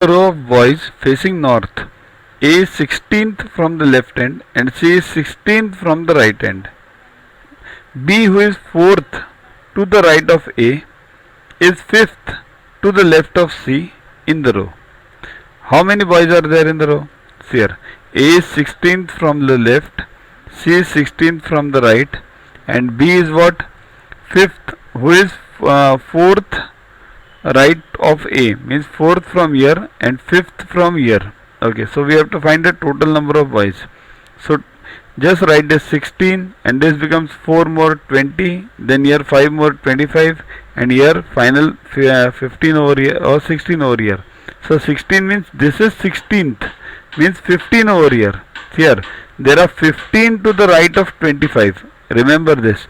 Row of boys facing north. A is 16th from the left end and C is 16th from the right end. B, who is 4th to the right of A, is 5th to the left of C in the row. How many boys are there in the row? See here. A is 16th from the left, C is 16th from the right, and B is what? 5th, who is 4th right of A, means 4th from here and 5th from here. Okay, so we have to find the total number of boys. So just write this 16 and this becomes 4 more 20, then here 5 more 25, and here final 15 over here or 16 over here. So 16 means this is 16th, means 15 over here. Here there are 15 to the right of 25. Remember this.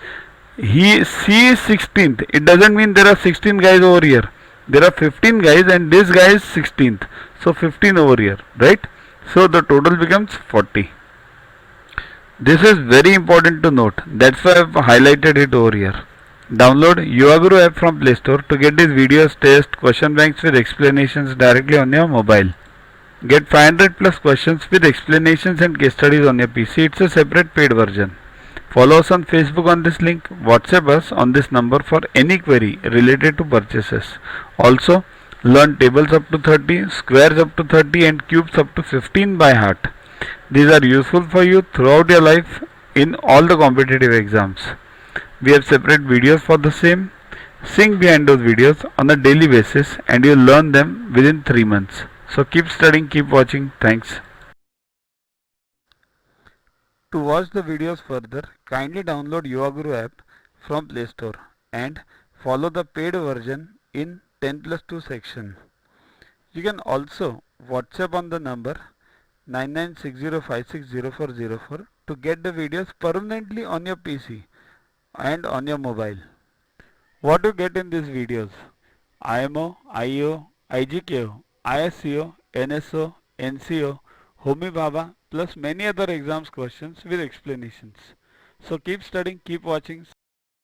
C is 16th. It doesn't mean there are 16 guys over here. There are 15 guys and this guy is 16th. So 15 over here, right? So the total becomes 40. This is very important to note. That's why I have highlighted it over here. Download YourGuru app from Play Store to get these videos, tests, question banks with explanations directly on your mobile. Get 500 plus questions with explanations and case studies on your PC. It's a separate paid version. Follow us on Facebook on this link. WhatsApp us on this number for any query related to purchases. Also, learn tables up to 30, squares up to 30 and cubes up to 15 by heart. These are useful for you throughout your life in all the competitive exams. We have separate videos for the same. Sing behind those videos on a daily basis and you'll learn them within 3 months. So keep studying, keep watching. Thanks. To watch the videos further, kindly download YourGuru app from Play Store and follow the paid version in 10+2 section. You can also WhatsApp on the number 9960560404 to get the videos permanently on your PC and on your mobile. What you get in these videos? IMO, IO, IGKO, ISCO, NSO, NCO, Homi Bhabha plus many other exams questions with explanations. So keep studying, keep watching.